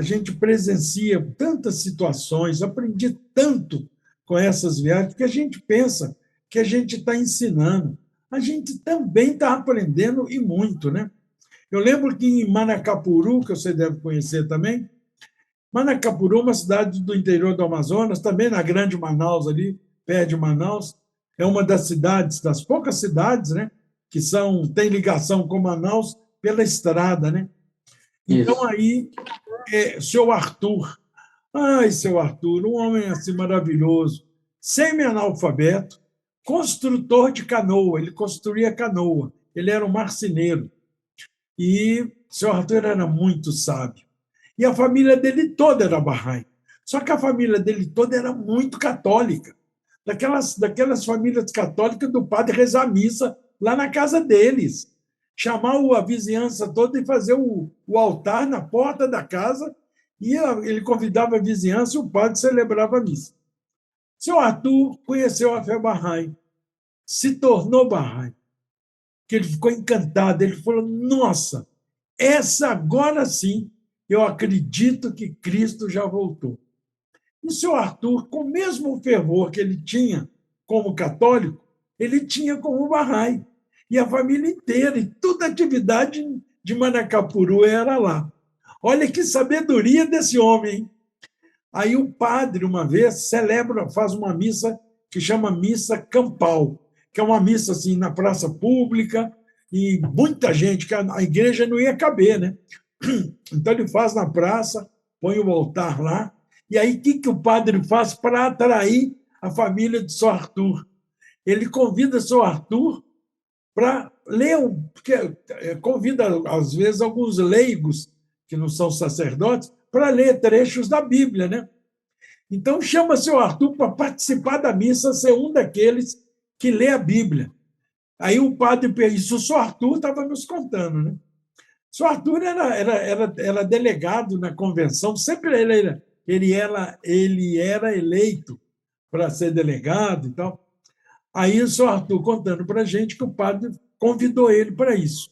a gente presencia tantas situações, aprendi tanto com essas viagens, porque a gente pensa que a gente está ensinando. A gente também está aprendendo e muito, né? Eu lembro que em Manacapuru, que você deve conhecer também, Manacapuru é uma cidade do interior do Amazonas, também na Grande Manaus, ali, perto de Manaus. É uma das cidades, das poucas cidades, né, que têm ligação com Manaus pela estrada, né? Então, Isso. aí, seu Arthur, ai, seu Arthur, um homem assim maravilhoso, semi-analfabeto, construtor de canoa, ele construía canoa, ele era um marceneiro. E seu Arthur era muito sábio. E a família dele toda era Bahá'í. Só que a família dele toda era muito católica. Daquelas famílias católicas do padre rezar missa lá na casa deles. Chamar a vizinhança toda e fazer o altar na porta da casa. E ele convidava a vizinhança e o padre celebrava a missa. Seu Arthur conheceu a fé Bahá'í, se tornou Bahá'í, que ele ficou encantado. Ele falou: nossa, essa agora sim, eu acredito que Cristo já voltou. E o seu Arthur, com o mesmo fervor que ele tinha como católico, ele tinha como Bahá'í. E a família inteira, e toda a atividade de Manacapuru era lá. Olha que sabedoria desse homem, hein? Aí o padre, uma vez, faz uma missa que chama missa campal, que é uma missa assim na praça pública, e muita gente, que a igreja não ia caber, né? Então ele faz na praça, põe o altar lá, e aí o que o padre faz para atrair a família de São Arthur? Ele convida São Arthur para ler, porque convida, às vezes, alguns leigos, que não são sacerdotes, para ler trechos da Bíblia, né? Então, chama seu Arthur para participar da missa, ser um daqueles que lê a Bíblia. Aí o padre, isso o seu Arthur estava nos contando, né? O seu Arthur era delegado na convenção, sempre ele era eleito para ser delegado e tal. Aí o seu Arthur contando para a gente que o padre convidou ele para isso.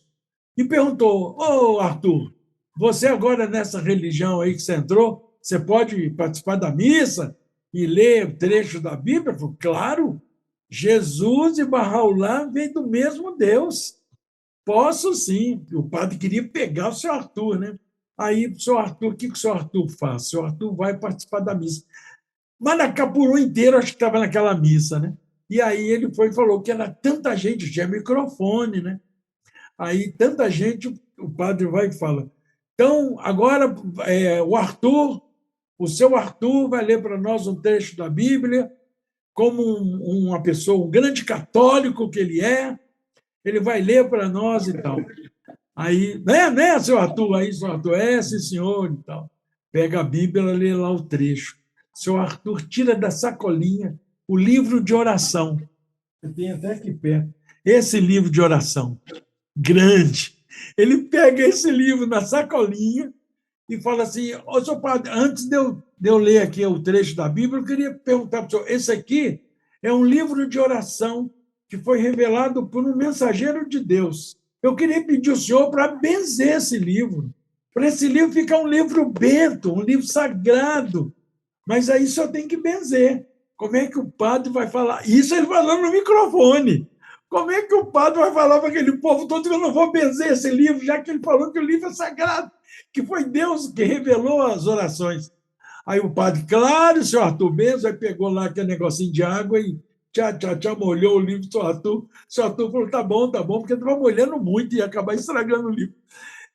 E perguntou: ô Arthur, você agora nessa religião aí que você entrou, você pode participar da missa e ler trecho da Bíblia? Ele falou: claro, Jesus e Bahá'u'lláh vêm do mesmo Deus. Posso sim. O padre queria pegar o seu Arthur, né? Aí, o seu Arthur, o que o seu Arthur faz? O seu Arthur vai participar da missa. Manacapuru inteiro, acho que estava naquela missa, né? E aí ele foi e falou que era tanta gente, tinha microfone, né? Aí tanta gente, o padre vai e fala: então, agora o seu Arthur vai ler para nós um trecho da Bíblia, como uma pessoa, um grande católico que ele vai ler para nós e tal. Aí, né, seu Arthur? Aí, seu Arthur, sim, senhor, e tal. Pega a Bíblia, lê lá o trecho. Seu Arthur tira da sacolinha o livro de oração. Eu tenho até aqui perto. Esse livro de oração, grande. Ele pega esse livro na sacolinha e fala assim: ô, seu padre, antes de eu ler aqui o trecho da Bíblia, eu queria perguntar para o senhor: esse aqui é um livro de oração que foi revelado por um mensageiro de Deus. Eu queria pedir ao senhor para benzer esse livro, para esse livro ficar um livro bento, um livro sagrado. Mas aí só tem que benzer. Como é que o padre vai falar? Isso ele falando no microfone. Como é que o padre vai falar para aquele povo todo que eu não vou benzer esse livro, já que ele falou que o livro é sagrado, que foi Deus que revelou as orações? Aí o padre, claro, senhor Arthur, benzo, aí pegou lá aquele negocinho de água e molhou o livro do senhor Arthur. O senhor Arthur falou: tá bom, porque estava molhando muito e ia acabar estragando o livro.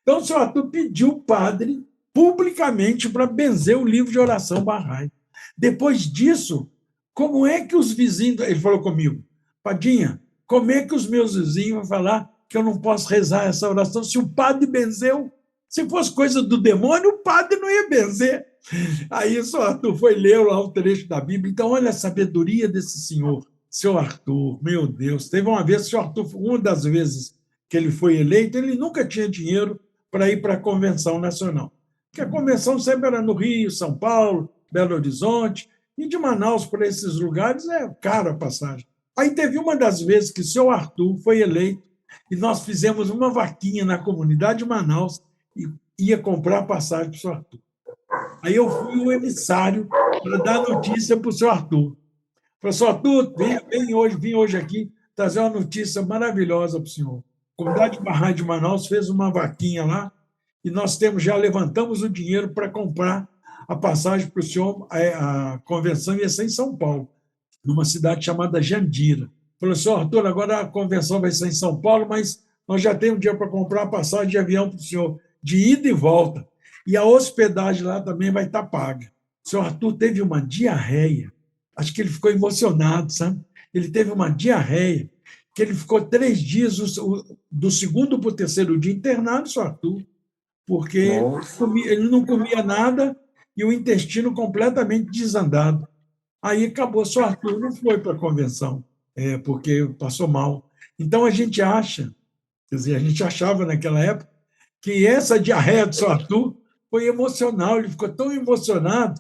Então o senhor Arthur pediu o padre publicamente para benzer o livro de oração Bahá'í. Depois disso, como é que os vizinhos... Ele falou comigo: Padinha, como é que os meus vizinhos vão falar que eu não posso rezar essa oração se o padre benzeu? Se fosse coisa do demônio, o padre não ia benzer. Aí o senhor Arthur foi ler lá o trecho da Bíblia. Então, olha a sabedoria desse senhor, seu Arthur, meu Deus. Teve uma vez, o senhor Arthur, uma das vezes que ele foi eleito, ele nunca tinha dinheiro para ir para a Convenção Nacional. Porque a convenção sempre era no Rio, São Paulo, Belo Horizonte, e de Manaus para esses lugares é cara a passagem. Aí teve uma das vezes que o seu Arthur foi eleito e nós fizemos uma vaquinha na comunidade de Manaus e ia comprar passagem para o seu Arthur. Aí eu fui o emissário para dar notícia para o seu Arthur. Professor Arthur, vim hoje aqui trazer uma notícia maravilhosa para o senhor. A comunidade de Barra de Manaus fez uma vaquinha lá e nós já levantamos o dinheiro para comprar a passagem para o senhor. A convenção ia ser em São Paulo, numa cidade chamada Jandira. Falou, senhor Arthur, agora a convenção vai ser em São Paulo, mas nós já temos dinheiro para comprar a passagem de avião para o senhor, de ida e volta. E a hospedagem lá também vai estar paga. O senhor Arthur teve uma diarreia. Acho que ele ficou emocionado, sabe? Ele teve uma diarreia, que ele ficou 3 dias, do segundo para o terceiro dia, internado, senhor Arthur, porque Nossa. ele não comia nada e o intestino completamente desandado. Aí acabou, só Arthur não foi para a convenção, porque passou mal. Então a gente acha, quer dizer, a gente achava naquela época que essa diarreia do seu Arthur foi emocional, ele ficou tão emocionado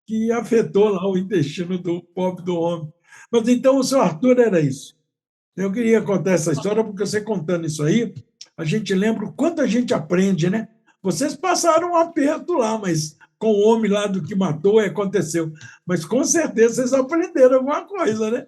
que afetou lá o intestino do pobre do homem. Mas então o seu Arthur era isso. Eu queria contar essa história porque você contando isso aí, a gente lembra o quanto a gente aprende, né? Vocês passaram um aperto lá, mas com o homem lá do que matou, aconteceu. Mas com certeza vocês aprenderam alguma coisa, né?